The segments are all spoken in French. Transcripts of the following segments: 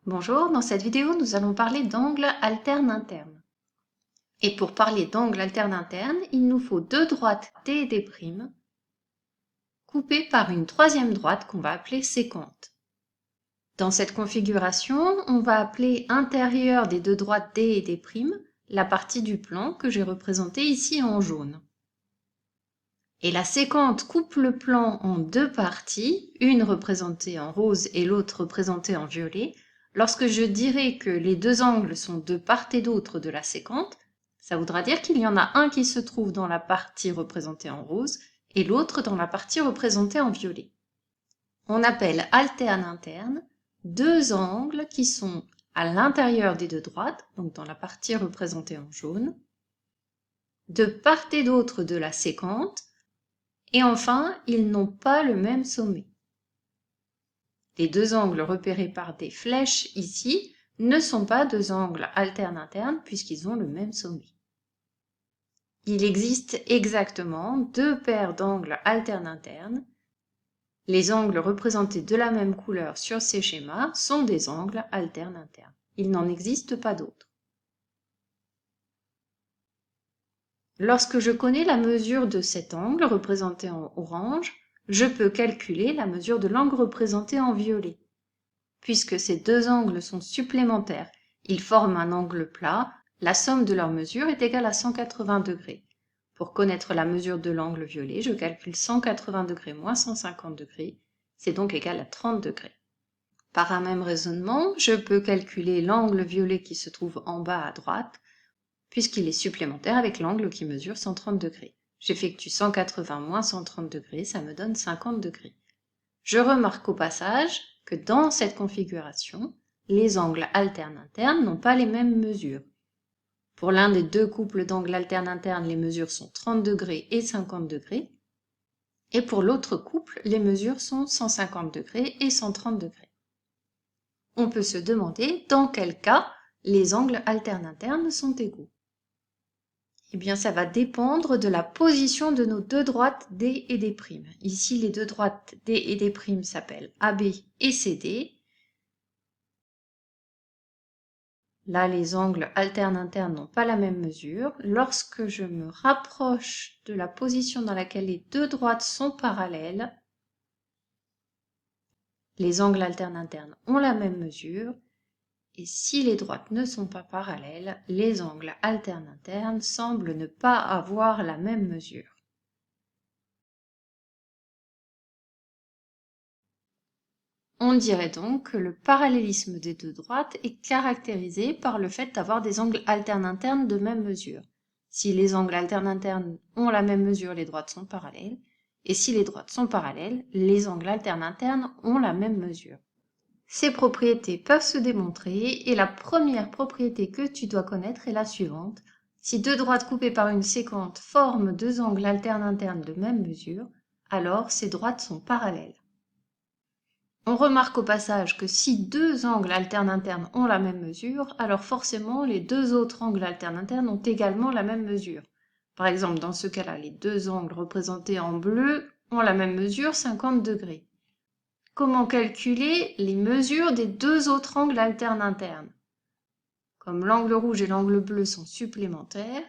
Bonjour, dans cette vidéo, nous allons parler d'angle alterne interne. Et pour parler d'angle alterne interne, il nous faut deux droites D et D', coupées par une troisième droite qu'on va appeler séquente. Dans cette configuration, on va appeler intérieur des deux droites D et D' la partie du plan que j'ai représentée ici en jaune. Et la séquente coupe le plan en deux parties, une représentée en rose et l'autre représentée en violet. Lorsque je dirai que les deux angles sont de part et d'autre de la séquente, ça voudra dire qu'il y en a un qui se trouve dans la partie représentée en rose et l'autre dans la partie représentée en violet. On appelle alterne interne deux angles qui sont à l'intérieur des deux droites, donc dans la partie représentée en jaune, de part et d'autre de la séquente, et enfin, ils n'ont pas le même sommet. Les deux angles repérés par des flèches ici ne sont pas deux angles alternes internes puisqu'ils ont le même sommet. Il existe exactement deux paires d'angles alternes internes. Les angles représentés de la même couleur sur ces schémas sont des angles alternes internes. Il n'en existe pas d'autres. Lorsque je connais la mesure de cet angle représenté en orange, je peux calculer la mesure de l'angle représenté en violet. Puisque ces deux angles sont supplémentaires, ils forment un angle plat, la somme de leurs mesures est égale à 180 degrés. Pour connaître la mesure de l'angle violet, je calcule 180 degrés moins 150 degrés, c'est donc égal à 30 degrés. Par un même raisonnement, je peux calculer l'angle violet qui se trouve en bas à droite, puisqu'il est supplémentaire avec l'angle qui mesure 130 degrés. J'effectue 180 moins 130 degrés, ça me donne 50 degrés. Je remarque au passage que dans cette configuration, les angles alternes internes n'ont pas les mêmes mesures. Pour l'un des deux couples d'angles alternes internes, les mesures sont 30 degrés et 50 degrés. Et pour l'autre couple, les mesures sont 150 degrés et 130 degrés. On peut se demander dans quel cas les angles alternes internes sont égaux. Eh bien, ça va dépendre de la position de nos deux droites D et D'. Ici, les deux droites D et D' s'appellent AB et CD. Là, les angles alternes internes n'ont pas la même mesure. Lorsque je me rapproche de la position dans laquelle les deux droites sont parallèles, les angles alternes internes ont la même mesure. Et si les droites ne sont pas parallèles, les angles alternes internes semblent ne pas avoir la même mesure. On dirait donc que le parallélisme des deux droites est caractérisé par le fait d'avoir des angles alternes internes de même mesure. Si les angles alternes internes ont la même mesure, les droites sont parallèles. Et si les droites sont parallèles, les angles alternes internes ont la même mesure. Ces propriétés peuvent se démontrer et la première propriété que tu dois connaître est la suivante. Si deux droites coupées par une séquente forment deux angles alternes internes de même mesure, alors ces droites sont parallèles. On remarque au passage que si deux angles alternes internes ont la même mesure, alors forcément les deux autres angles alternes internes ont également la même mesure. Par exemple, dans ce cas-là, les deux angles représentés en bleu ont la même mesure, 50 degrés. Comment calculer les mesures des deux autres angles alternes internes? Comme l'angle rouge et l'angle bleu sont supplémentaires,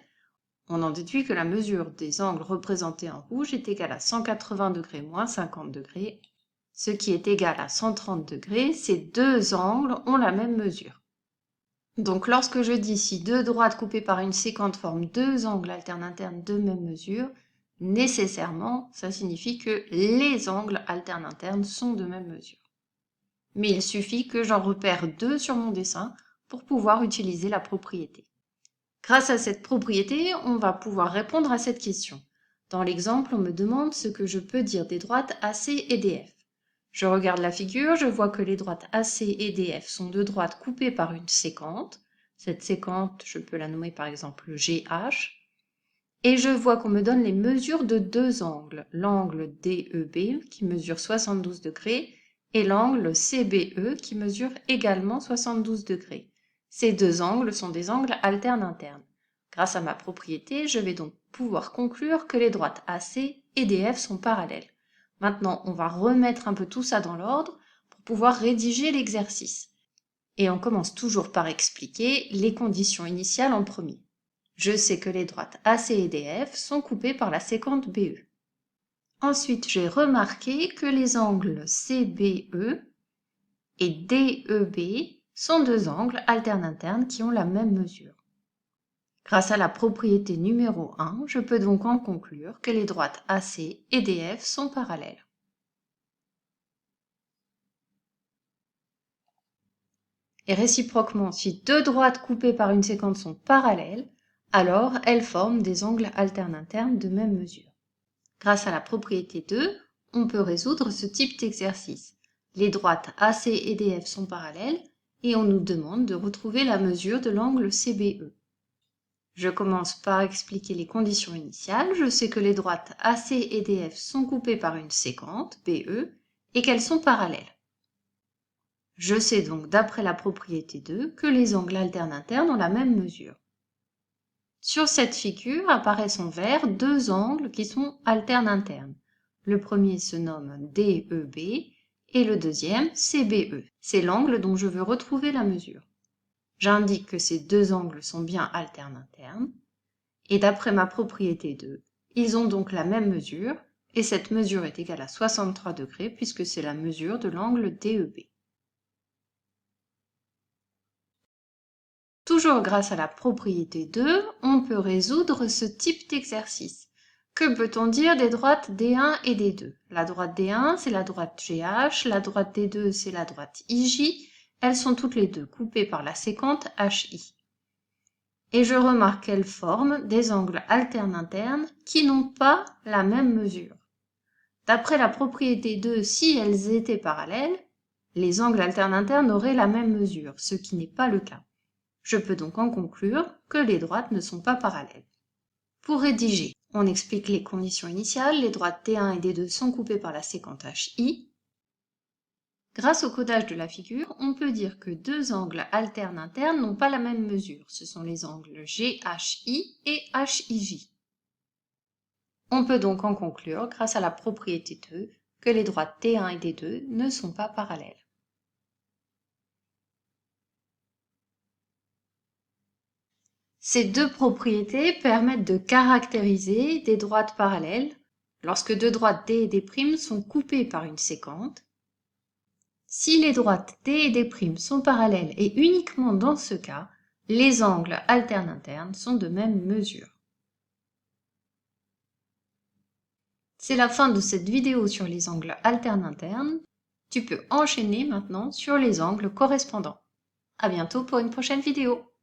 on en déduit que la mesure des angles représentés en rouge est égale à 180 degrés moins 50 degrés, ce qui est égal à 130 degrés. Ces deux angles ont la même mesure. Donc lorsque je dis si deux droites coupées par une séquente forment deux angles alternes internes de même mesure, nécessairement, ça signifie que les angles alternes internes sont de même mesure. Mais il suffit que j'en repère deux sur mon dessin pour pouvoir utiliser la propriété. Grâce à cette propriété, on va pouvoir répondre à cette question. Dans l'exemple, on me demande ce que je peux dire des droites AC et DF. Je regarde la figure, je vois que les droites AC et DF sont deux droites coupées par une séquente. Cette séquente, je peux la nommer par exemple GH. Et je vois qu'on me donne les mesures de deux angles, l'angle DEB qui mesure 72 degrés et l'angle CBE qui mesure également 72 degrés. Ces deux angles sont des angles alternes internes. Grâce à ma propriété, je vais donc pouvoir conclure que les droites AC et DF sont parallèles. Maintenant, on va remettre un peu tout ça dans l'ordre pour pouvoir rédiger l'exercice. Et on commence toujours par expliquer les conditions initiales en premier. Je sais que les droites AC et DF sont coupées par la séquente BE. Ensuite, j'ai remarqué que les angles CBE et DEB sont deux angles alternes-internes qui ont la même mesure. Grâce à la propriété numéro 1, je peux donc en conclure que les droites AC et DF sont parallèles. Et réciproquement, si deux droites coupées par une séquente sont parallèles, alors elles forment des angles alternes-internes de même mesure. Grâce à la propriété 2, on peut résoudre ce type d'exercice. Les droites AC et DF sont parallèles et on nous demande de retrouver la mesure de l'angle CBE. Je commence par expliquer les conditions initiales. Je sais que les droites AC et DF sont coupées par une séquente, BE, et qu'elles sont parallèles. Je sais donc, d'après la propriété 2, que les angles alternes-internes ont la même mesure. Sur cette figure apparaissent en vert deux angles qui sont alternes-internes. Le premier se nomme DEB et le deuxième CBE. C'est l'angle dont je veux retrouver la mesure. J'indique que ces deux angles sont bien alternes-internes. Et d'après ma propriété 2, ils ont donc la même mesure, et cette mesure est égale à 63 degrés puisque c'est la mesure de l'angle DEB. Toujours grâce à la propriété 2, on peut résoudre ce type d'exercice. Que peut-on dire des droites D1 et D2? La droite D1, c'est la droite GH, la droite D2, c'est la droite IJ. Elles sont toutes les deux coupées par la séquente HI. Et je remarque qu'elles forment des angles alternes-internes qui n'ont pas la même mesure. D'après la propriété 2, si elles étaient parallèles, les angles alternes-internes auraient la même mesure, ce qui n'est pas le cas. Je peux donc en conclure que les droites ne sont pas parallèles. Pour rédiger, on explique les conditions initiales. Les droites D1 et D2 sont coupées par la séquente HI. Grâce au codage de la figure, on peut dire que deux angles alternes-internes n'ont pas la même mesure. Ce sont les angles GHI et HIJ. On peut donc en conclure, grâce à la propriété 2, que les droites D1 et D2 ne sont pas parallèles. Ces deux propriétés permettent de caractériser des droites parallèles lorsque deux droites D et D' sont coupées par une séquente. Si les droites D et D' sont parallèles et uniquement dans ce cas, les angles alternes-internes sont de même mesure. C'est la fin de cette vidéo sur les angles alternes-internes. Tu peux enchaîner maintenant sur les angles correspondants. À bientôt pour une prochaine vidéo.